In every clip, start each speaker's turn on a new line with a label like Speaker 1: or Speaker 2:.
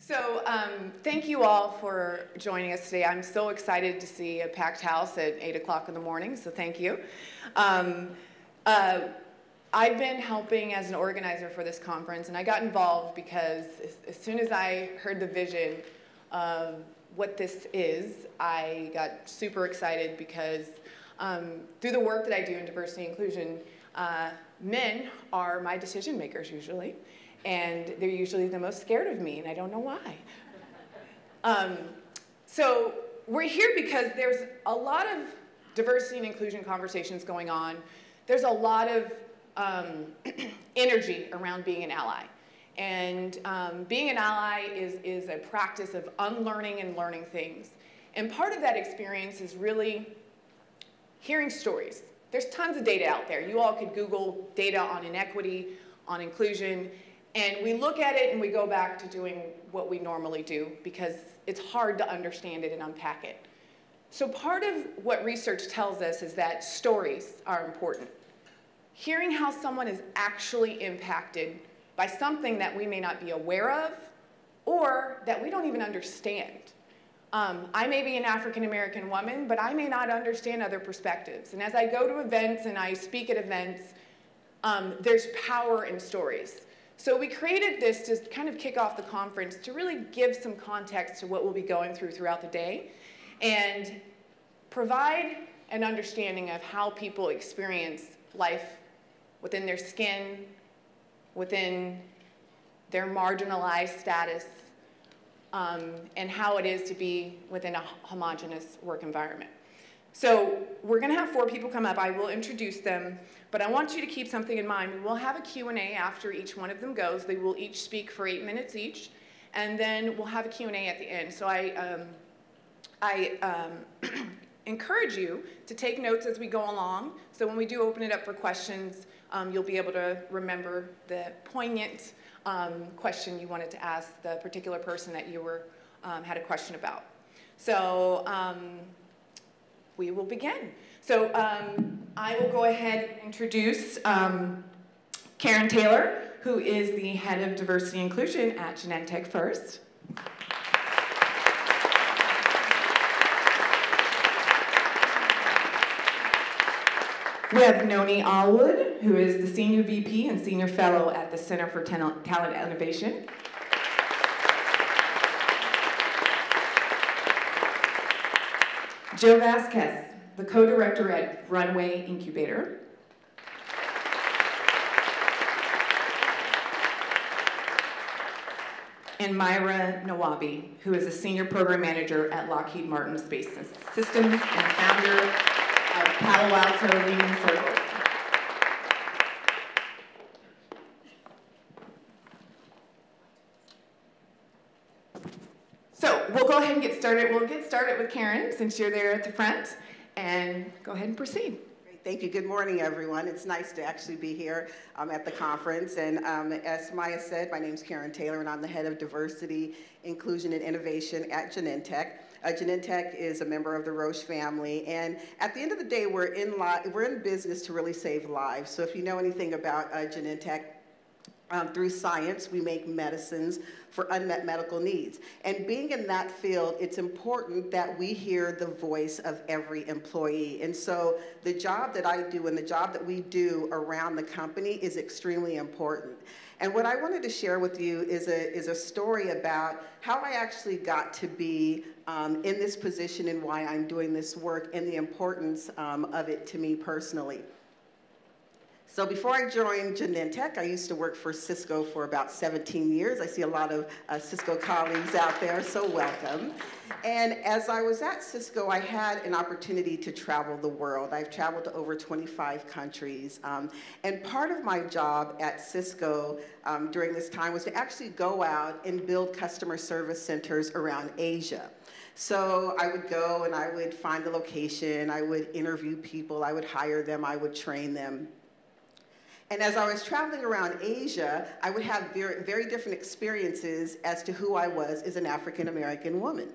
Speaker 1: So thank you all for joining us today. I'm so excited to see a packed house at 8 o'clock in the morning, so thank you. I've been helping as an organizer for this conference, and I got involved because as soon as I heard the vision of what this is, I got super excited because through the work that I do in diversity and inclusion, men are my decision makers usually. And they're usually the most scared of me, and I don't know why. So we're here because there's a lot of diversity and inclusion conversations going on. There's a lot of energy around being an ally. And being an ally is a practice of unlearning and learning things. And part of that experience is really hearing stories. There's tons of data out there. You all could Google data on inequity, on inclusion, and we look at it and we go back to doing what we normally do because it's hard to understand it and unpack it. So part of what research tells us is that stories are important. Hearing how someone is actually impacted by something that we may not be aware of or that we don't even understand. I may be an African-American woman, but I may not understand other perspectives. And as I go to events and I speak at events, there's power in stories. So we created this to kind of kick off the conference to really give some context to what we'll be going through throughout the day and provide an understanding of how people experience life within their skin, within their marginalized status, and how it is to be within a homogeneous work environment. So we're going to have 4 people come up. I will introduce them, but I want you to keep something in mind. We will have a Q&A after each one of them goes. They will each speak for 8 minutes each, and then we'll have a Q&A at the end. So I encourage you to take notes as we go along, so when we do open it up for questions, you'll be able to remember the poignant question you wanted to ask the particular person that you were, had a question about. So we will begin. So I will go ahead and introduce Carin Taylor, who is the head of diversity and inclusion at Genentech first. We have Noni Allwood, who is the Senior VP and Senior Fellow at the Center for Talent Innovation. Joe Vasquez, the co-director at Runway Incubator. And Myra Nawabi, who is a senior program manager at Lockheed Martin Space Systems and founder of Palo Alto Leading Circles. So we'll go ahead and get started. We'll get started with Carin, since you're there at the front, and go ahead and proceed.
Speaker 2: Great, thank you. Good morning, everyone. It's nice to actually be here at the conference. And as Sumayyah said, my name is Carin Taylor, and I'm the head of diversity, inclusion, and innovation at Genentech. Genentech is a member of the Roche family, and at the end of the day, we're in business to really save lives. So if you know anything about Genentech, through science, we make medicines for unmet medical needs. And being in that field, it's important that we hear the voice of every employee. And so the job that I do and the job that we do around the company is extremely important. And what I wanted to share with you is a story about how I actually got to be in this position and why I'm doing this work and the importance of it to me personally. So before I joined Genentech, I used to work for Cisco for about 17 years. I see a lot of Cisco colleagues out there, so welcome. And as I was at Cisco, I had an opportunity to travel the world. I've traveled to over 25 countries. And part of my job at Cisco during this time was to actually go out and build customer service centers around Asia. So I would go and I would find the location, I would interview people, I would hire them, I would train them. And as I was traveling around Asia, I would have very, very different experiences as to who I was as an African-American woman.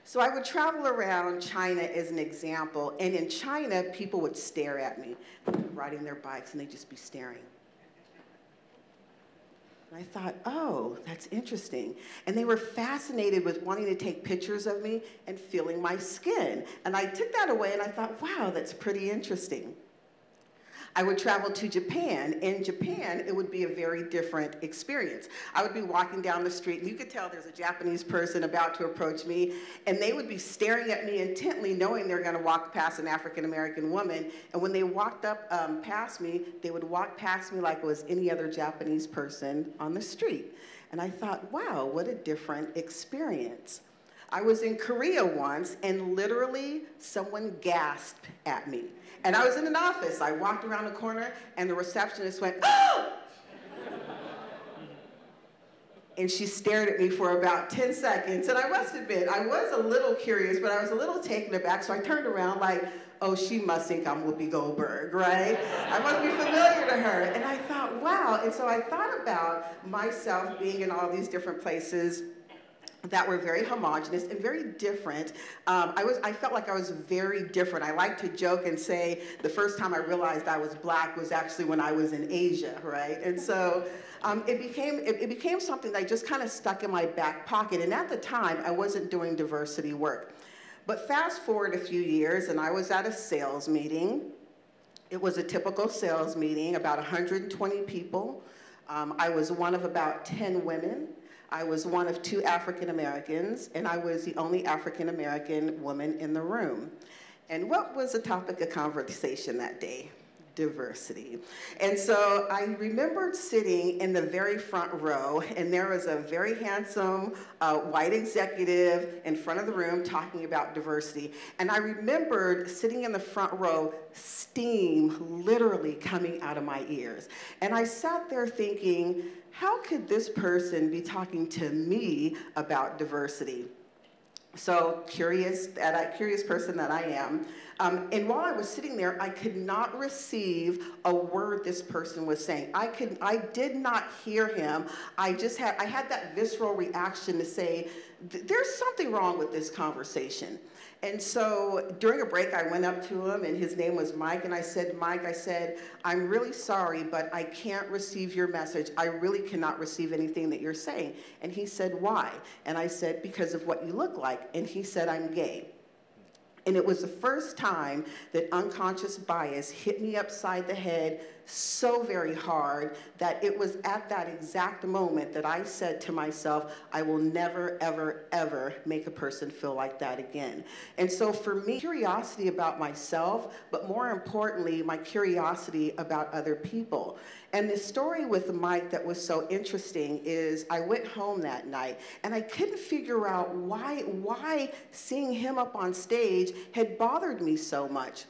Speaker 2: So I would travel around China as an example, and in China, people would stare at me. They'd be riding their bikes, and they'd just be staring. And I thought, oh, that's interesting. And they were fascinated with wanting to take pictures of me and feeling my skin. And I took that away and I thought, wow, that's pretty interesting. I would travel to Japan. In Japan, it would be a very different experience. I would be walking down the street, and you could tell there's a Japanese person about to approach me, and they would be staring at me intently, knowing they're going to walk past an African-American woman. And when they walked up past me, they would walk past me like it was any other Japanese person on the street. And I thought, wow, what a different experience. I was in Korea once, and literally someone gasped at me. And I was in an office. I walked around the corner, and the receptionist went, oh! And she stared at me for about 10 seconds. And I must admit, I was a little curious, but I was a little taken aback. So I turned around like, oh, she must think I'm Whoopi Goldberg, right? I must be familiar to her. And I thought, wow. And so I thought about myself being in all these different places that were very homogenous and very different. I felt like I was very different. I like to joke and say the first time I realized I was black was actually when I was in Asia, right? And so it became something that just kind of stuck in my back pocket. And at the time, I wasn't doing diversity work. But fast forward a few years, and I was at a sales meeting. It was a typical sales meeting, about 120 people. I was one of about 10 women. I was one of 2 African Americans, and I was the only African American woman in the room. And what was the topic of conversation that day? Diversity. And so I remembered sitting in the very front row, and there was a very handsome white executive in front of the room talking about diversity. And I remembered sitting in the front row, steam literally coming out of my ears. And I sat there thinking, how could this person be talking to me about diversity? So curious person that I am. And while I was sitting there, I could not receive a word this person was saying. I did not hear him. I had that visceral reaction to say, there's something wrong with this conversation. And so during a break, I went up to him, and his name was Mike, and I said, Mike, I'm really sorry, but I can't receive your message. I really cannot receive anything that you're saying. And he said, why? And I said, because of what you look like. And he said, I'm gay. And it was the first time that unconscious bias hit me upside the head so very hard that it was at that exact moment that I said to myself, I will never, ever, ever make a person feel like that again. And so for me, curiosity about myself, but more importantly, my curiosity about other people. And the story with Mike that was so interesting is I went home that night and I couldn't figure out why seeing him up on stage had bothered me so much.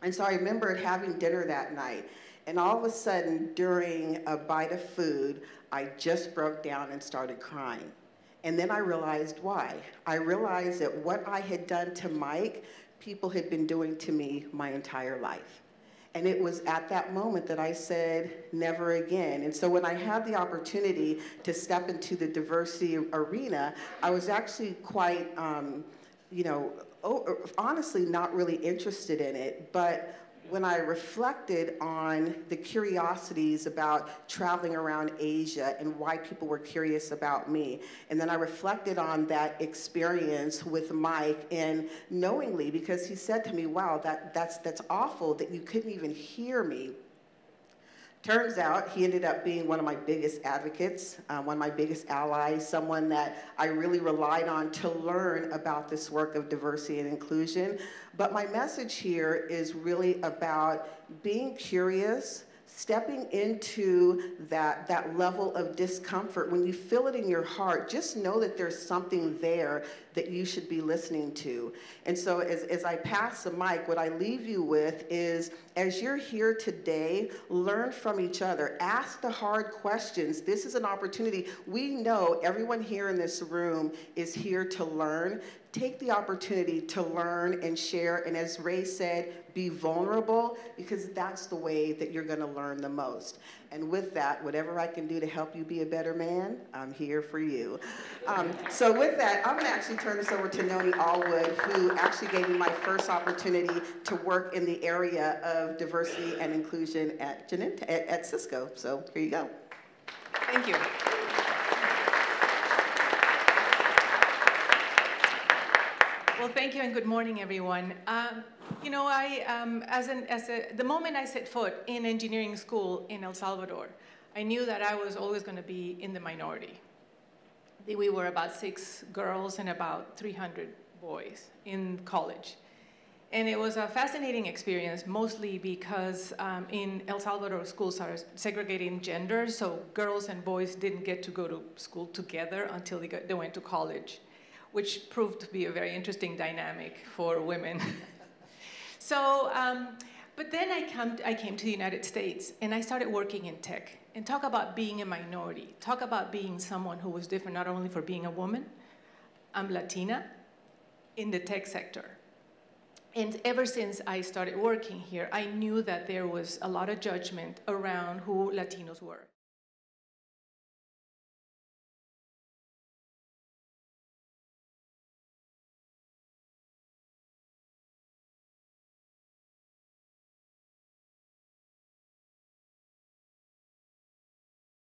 Speaker 2: And so I remembered having dinner that night, and all of a sudden during a bite of food, I just broke down and started crying. And then I realized why. I realized that what I had done to Mike, people had been doing to me my entire life. And it was at that moment that I said, never again. And so when I had the opportunity to step into the diversity arena, I was actually quite, honestly not really interested in it. But when I reflected on the curiosities about traveling around Asia and why people were curious about me, and then I reflected on that experience with Mike, and knowingly, because he said to me, wow, that's awful that you couldn't even hear me. Turns out he ended up being one of my biggest advocates, one of my biggest allies, someone that I really relied on to learn about this work of diversity and inclusion. But my message here is really about being curious, stepping into that level of discomfort. When you feel it in your heart, just know that there's something there that you should be listening to. And so as I pass the mic, what I leave you with is, as you're here today, learn from each other. Ask the hard questions. This is an opportunity. We know everyone here in this room is here to learn. Take the opportunity to learn and share, and as Ray said, be vulnerable, because that's the way that you're going to learn the most. And with that, whatever I can do to help you be a better man, I'm here for you. So with that, I'm going to actually turn this over to Noni Allwood, who actually gave me my first opportunity to work in the area of diversity and inclusion at Genentech, at Cisco. So here you go.
Speaker 3: Thank you. Well, thank you and good morning, everyone. You know, the moment I set foot in engineering school in El Salvador, I knew that I was always going to be in the minority. We were about 6 girls and about 300 boys in college. And it was a fascinating experience, mostly because in El Salvador, schools are segregating gender, so girls and boys didn't get to go to school together until they went to college, which proved to be a very interesting dynamic for women. So, but then I came to the United States, and I started working in tech. And talk about being a minority. Talk about being someone who was different, not only for being a woman. I'm Latina in the tech sector. And ever since I started working here, I knew that there was a lot of judgment around who Latinos were.